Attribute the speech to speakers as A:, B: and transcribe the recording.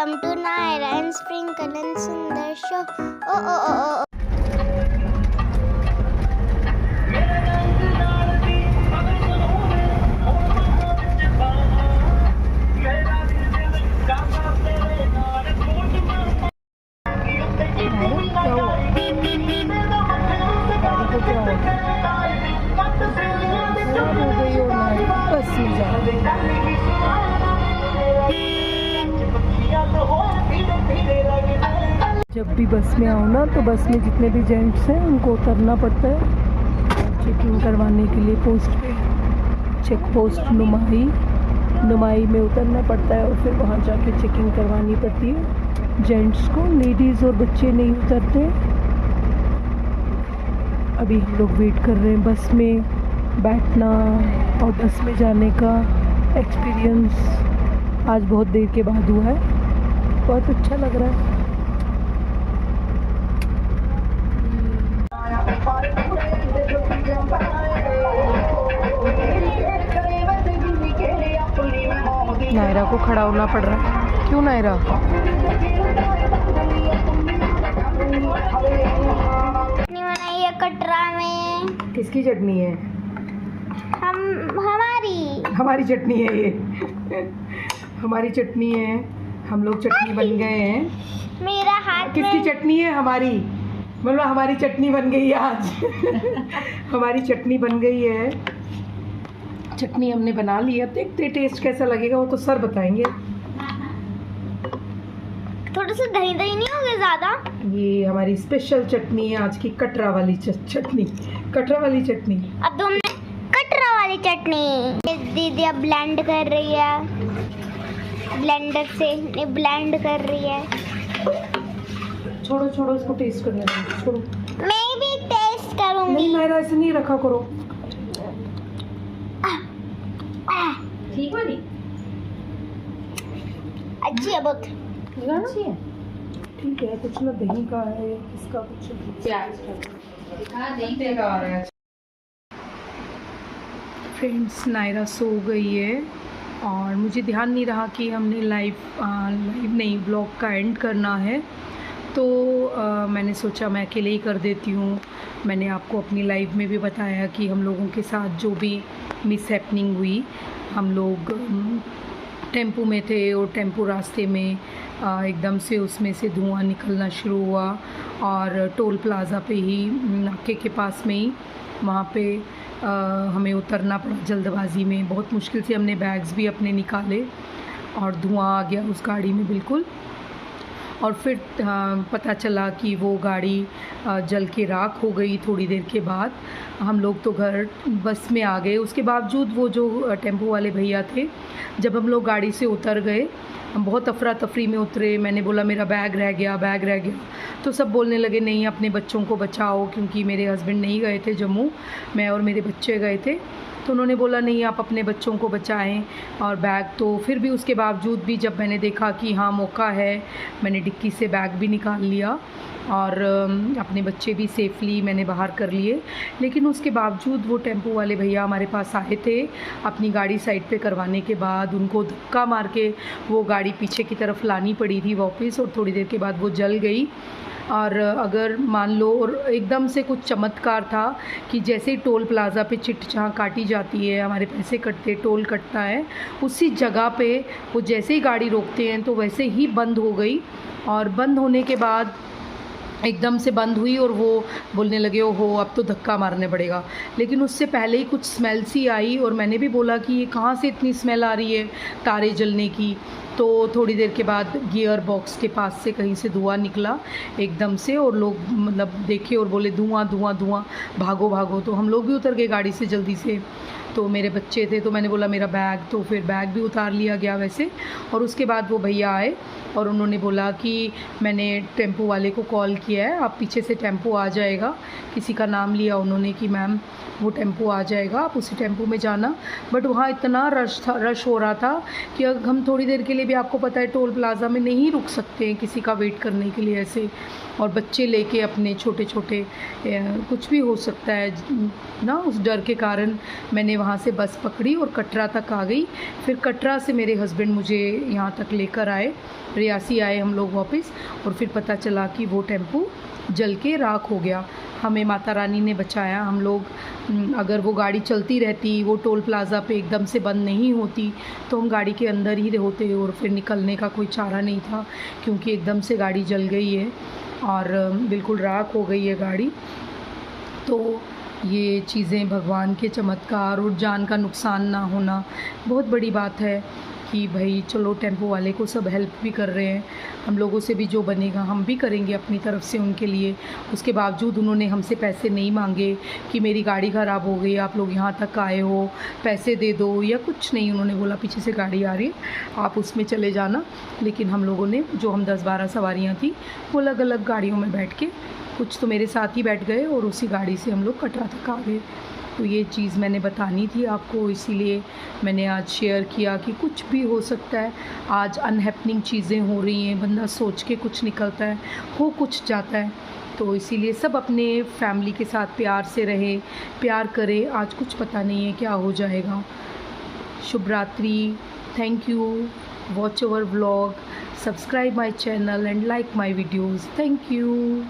A: Welcome to Naira and Sprinkle and Sundar show. Oh.
B: जब भी बस में आओ ना तो बस में जितने भी जेंट्स हैं उनको उतरना पड़ता है चेकिंग करवाने के लिए पोस्ट पे चेक पोस्ट नुमाई में उतरना पड़ता है और फिर वहाँ जाके चेकिंग करवानी पड़ती है जेंट्स को। लेडीज़ और बच्चे नहीं उतरते। अभी हम लोग वेट कर रहे हैं बस में बैठना और बस में जाने का एक्सपीरियंस आज बहुत देर के बाद हुआ है। बहुत अच्छा लग रहा है। नायरा को खड़ा होना पड़ रहा है। क्यों नायरा?
A: चटनी बनाई है कटरा में।
B: किसकी चटनी है? हमारी चटनी है ये। हमारी चटनी है। हम लोग चटनी बन गए हैं।
A: मेरा हाथ
B: किसकी चटनी है? हमारी मतलब हमारी चटनी बन गई है आज। हमारी चटनी बन गई है। चटनी हमने बना ली है। अब देखते टेस्ट कैसा लगेगा वो तो सर बताएंगे।
A: थोड़ा सा दही नहीं होगा ज़्यादा।
B: ये हमारी स्पेशल चटनी है आज की कटरा वाली चटनी। कटरा वाली चटनी।
A: अब तो हमने कटरा वाली चटनी दीदी अब ब्लेंड कर रही है। ब्लेंडर से ब्लेंड कर रही है।
B: छोड़ो इसको टेस्ट करने दो। छोड़ो।
A: मैं भी टेस्ट करूंगी।
B: नहीं मेरा ऐसे नहीं रखा करो। ठीक है।
A: अच्छी है बहुत।
B: अच्छी है। ठीक है। कुछ ना दही का है इसका कुछ प्याज का है। फ्रेंड्स नायरा सो गई है और मुझे ध्यान नहीं रहा कि हमने लाइव नहीं ब्लॉग का एंड करना है तो मैंने सोचा मैं अकेले ही कर देती हूँ। मैंने आपको अपनी लाइव में भी बताया कि हम लोगों के साथ जो भी मिस हैपनिंग हुई। हम लोग टेम्पो में थे और टेम्पो रास्ते में एकदम से उसमें से धुआं निकलना शुरू हुआ और टोल प्लाज़ा पे ही नाके के पास में ही वहाँ पे हमें उतरना पड़ा जल्दबाजी में। बहुत मुश्किल से हमने बैग्स भी अपने निकाले और धुआं आ गया उस गाड़ी में बिल्कुल। और फिर पता चला कि वो गाड़ी जल के राख हो गई। थोड़ी देर के बाद हम लोग तो घर बस में आ गए। उसके बावजूद वो जो टेम्पो वाले भैया थे जब हम लोग गाड़ी से उतर गए हम बहुत अफरा तफरी में उतरे। मैंने बोला मेरा बैग रह गया तो सब बोलने लगे नहीं अपने बच्चों को बचाओ क्योंकि मेरे हस्बैंड नहीं गए थे जम्मू, मैं और मेरे बच्चे गए थे। तो उन्होंने बोला नहीं आप अपने बच्चों को बचाएं और बैग। तो फिर भी उसके बावजूद भी जब मैंने देखा कि हाँ मौका है मैंने डिक्की से बैग भी निकाल लिया और अपने बच्चे भी सेफली मैंने बाहर कर लिए। लेकिन उसके बावजूद वो टेम्पो वाले भैया हमारे पास आए थे अपनी गाड़ी साइड पे करवाने के बाद उनको धक्का मार के वो गाड़ी पीछे की तरफ लानी पड़ी थी वापस और थोड़ी देर के बाद वो जल गई। और अगर मान लो और एकदम से कुछ चमत्कार था कि जैसे ही टोल प्लाज़ा पे चिट जहाँ काटी जाती है हमारे पैसे कटते टोल कटता है उसी जगह पे वो जैसे ही गाड़ी रोकते हैं तो वैसे ही बंद हो गई। और बंद होने के बाद एकदम से बंद हुई और वो बोलने लगे ओहो अब तो धक्का मारने पड़ेगा। लेकिन उससे पहले ही कुछ स्मेल सी आई और मैंने भी बोला कि ये कहाँ से इतनी स्मेल आ रही है तारे जलने की। तो थोड़ी देर के बाद गियर बॉक्स के पास से कहीं से धुआं निकला एकदम से और लोग मतलब देखे और बोले धुआं भागो। तो हम लोग भी उतर गए गाड़ी से जल्दी से। तो मेरे बच्चे थे तो मैंने बोला मेरा बैग, तो फिर बैग भी उतार लिया गया वैसे। और उसके बाद वो भैया आए और उन्होंने बोला कि मैंने टेम्पो वाले को कॉल किया है आप पीछे से टेम्पो आ जाएगा। किसी का नाम लिया उन्होंने कि मैम वो टेम्पो आ जाएगा आप उसी टेम्पो में जाना। बट वहाँ इतना रश हो रहा था कि हम थोड़ी देर के लिए भी आपको पता है टोल प्लाज़ा में नहीं रुक सकते हैं किसी का वेट करने के लिए ऐसे। और बच्चे लेके अपने छोटे कुछ भी हो सकता है ना, उस डर के कारण मैंने वहाँ से बस पकड़ी और कटरा तक आ गई। फिर कटरा से मेरे हस्बैंड मुझे यहाँ तक लेकर आए रियासी आए हम लोग वापस, और फिर पता चला कि वो टेम्पो जल के राख हो गया। हमें माता रानी ने बचाया। हम लोग अगर वो गाड़ी चलती रहती, वो टोल प्लाज़ा पे एकदम से बंद नहीं होती, तो हम गाड़ी के अंदर ही होते और फिर निकलने का कोई चारा नहीं था, क्योंकि एकदम से गाड़ी जल गई है और बिल्कुल राख हो गई है गाड़ी। तो ये चीज़ें भगवान के चमत्कार और जान का नुकसान ना होना बहुत बड़ी बात है कि भाई चलो टेम्पो वाले को सब हेल्प भी कर रहे हैं, हम लोगों से भी जो बनेगा हम भी करेंगे अपनी तरफ से उनके लिए। उसके बावजूद उन्होंने हमसे पैसे नहीं मांगे कि मेरी गाड़ी ख़राब हो गई, आप लोग यहाँ तक आए हो, पैसे दे दो या कुछ नहीं। उन्होंने बोला पीछे से गाड़ी आ रही है, आप उसमें चले जाना। लेकिन हम लोगों ने, जो हम 10-12 सवारियाँ थी, वो अलग अलग गाड़ियों में बैठ के, कुछ तो मेरे साथ ही बैठ गए और उसी गाड़ी से हम लोग कटरा तक आ गए। तो ये चीज़ मैंने बतानी थी आपको, इसीलिए मैंने आज शेयर किया कि कुछ भी हो सकता है। आज अनहैपनिंग चीज़ें हो रही हैं, बंदा सोच के कुछ निकलता है, हो कुछ जाता है। तो इसीलिए सब अपने फैमिली के साथ प्यार से रहे, प्यार करे। आज कुछ पता नहीं है क्या हो जाएगा। शुभ रात्रि। Thank you. Watch our vlog, subscribe my channel and like my videos. Thank you.